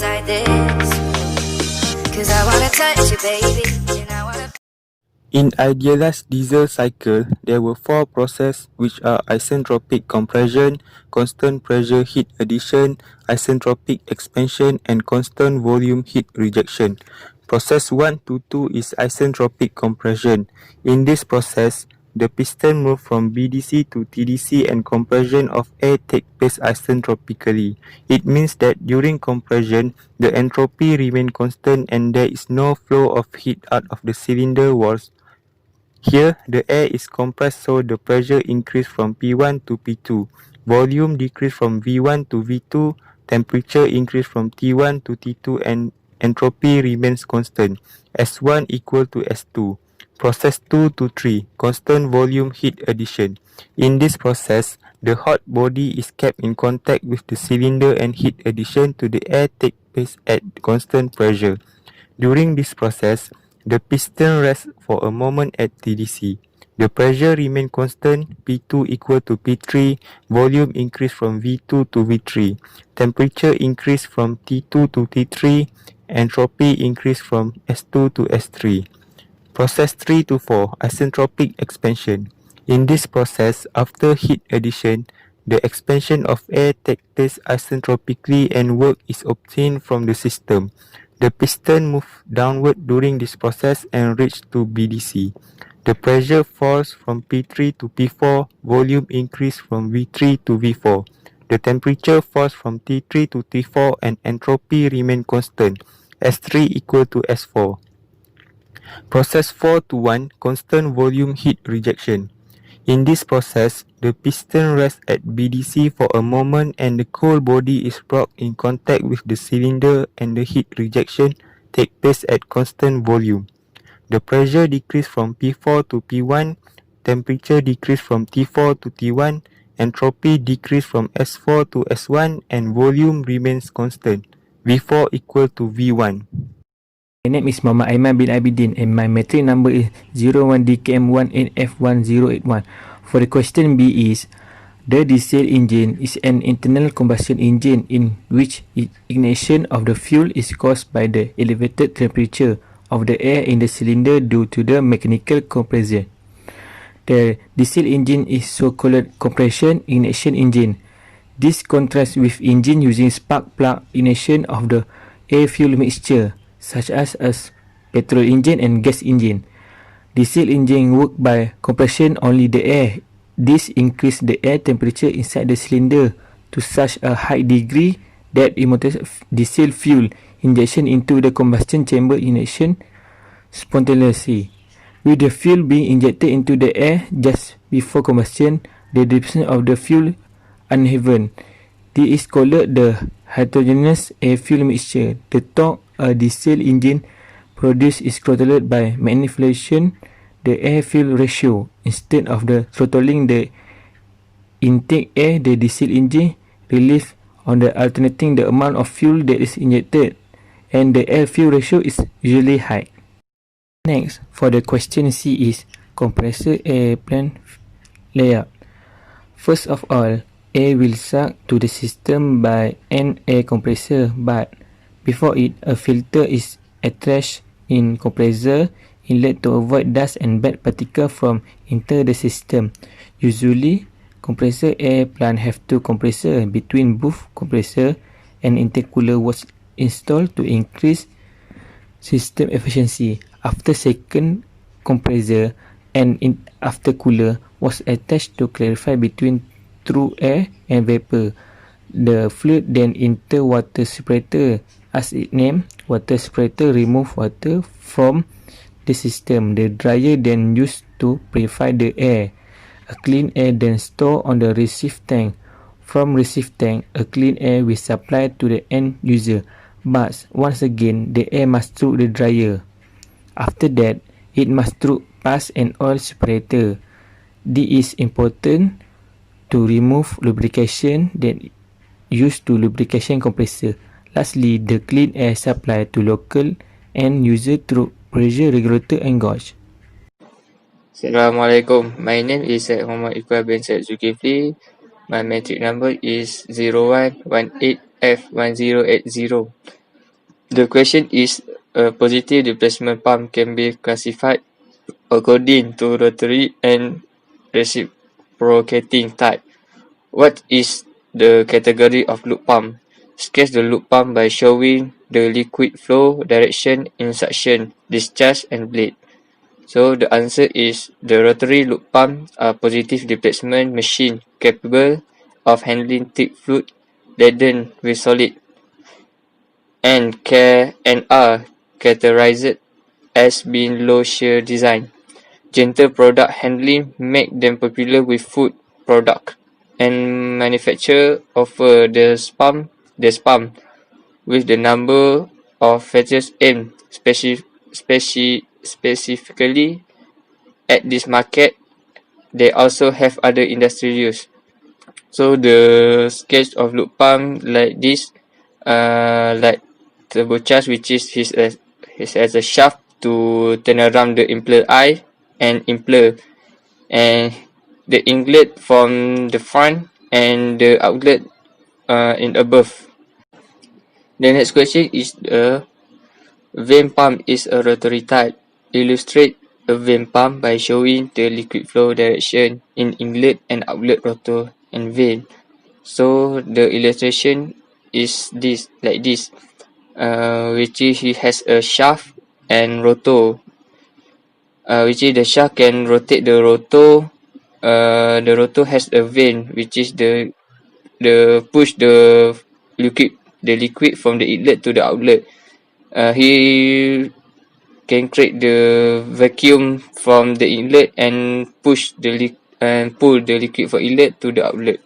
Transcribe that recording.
inside this. Cause I wanna touch you, baby, and I wanna... In idealized diesel cycle, there were four processes which are isentropic compression, constant pressure heat addition, isentropic expansion, and constant volume heat rejection. Process 1 to 2 is isentropic compression. In this process, the piston moves from BDC to TDC and compression of air takes place isentropically. It means that during compression, the entropy remains constant and there is no flow of heat out of the cylinder walls. Here, the air is compressed so the pressure increases from P1 to P2, volume decreases from V1 to V2, temperature increases from T1 to T2 and entropy remains constant, S1 equal to S2. Process 2 to 3, constant volume heat addition. In this process, the hot body is kept in contact with the cylinder and heat addition to the air takes place at constant pressure. During this process, the piston rests for a moment at TDC. The pressure remains constant, P2 equal to P3, volume increase from V2 to V3, temperature increase from T2 to T3, entropy increase from S2 to S3. Process 3 to 4, isentropic expansion. In this process, after heat addition, the expansion of air takes place isentropically and work is obtained from the system. The piston moves downward during this process and reaches to BDC. The pressure falls from P3 to P4, volume increase from V3 to V4. The temperature falls from T3 to T4 and entropy remains constant, S3 equal to S4. Process 4 to 1, constant volume heat rejection. In this process, the piston rests at BDC for a moment and the cold body is brought in contact with the cylinder and the heat rejection takes place at constant volume. The pressure decreases from P4 to P1, temperature decreases from T4 to T1, entropy decreases from S4 to S1 and volume remains constant, V4 equal to V1. My name is Muhammad Aiman bin Abidin and my metric number is 01DKM18F1081. For the question B is, the diesel engine is an internal combustion engine in which ignition of the fuel is caused by the elevated temperature of the air in the cylinder due to the mechanical compression. The diesel engine is so-called compression ignition engine. This contrasts with engine using spark plug ignition of the air-fuel mixture, such as a petrol engine and gas engine. Diesel engine work by compression only the air. This increases the air temperature inside the cylinder to such a high degree that it motivates diesel fuel injection into the combustion chamber ignition spontaneously. With the fuel being injected into the air just before combustion, the distribution of the fuel uneven. This is called the heterogeneous air-fuel mixture. The torque a diesel engine produces is controlled by manipulation the air-fuel ratio. Instead of the throttling the intake air, the diesel engine relies on the alternating the amount of fuel that is injected, and the air-fuel ratio is usually high. Next, for the question C is compressor airplane layout. First of all, air will suck to the system by an air compressor, but before it, a filter is attached in compressor inlet to avoid dust and bad particles from enter the system. Usually, compressor air plant have two compressors between both compressor and intercooler was installed to increase system efficiency. After second compressor and aftercooler was attached to clarify between true air and vapor. The fluid then enter water separator. As it named, water separator remove water from the system. The dryer then used to purify the air. A clean air then stored on the receive tank. From receive tank, a clean air will supply to the end user. But once again, the air must through the dryer. After that, it must through pass an oil separator. This is important to remove lubrication that used to lubrication compressor. Lastly, the clean air supply to local end user through pressure regulator and gauge. Assalamualaikum. My name is Syed Muhammad Iqbal bin Syed Zulkifli. My metric number is 0118F1080. The question is, a positive displacement pump can be classified according to rotary and reciprocating type. What is the category of loop pump? Sketch the loop pump by showing the liquid flow, direction in suction, discharge, and blade. So the answer is the rotary loop pump are positive displacement machine capable of handling thick fluid laden with solid and are characterized as being low shear design. Gentle product handling make them popular with food product, and manufacturer offer the spam with the number of features aimed specifically at this market. They also have other industry use. So the sketch of loop pump like this, like turbocharge, which is his as a shaft to turn around the impeller eye and impeller, and the inlet from the front and the outlet in above. The next question is vane pump is a rotary type. Illustrate a vane pump by showing the liquid flow direction in inlet and outlet rotor and vane. So the illustration is this, like this, which is he has a shaft and rotor, which is the shaft can rotate the rotor. The rotor has a vane, which is the push the liquid from the inlet to the outlet. He can create the vacuum from the inlet and pull the liquid from inlet to the outlet.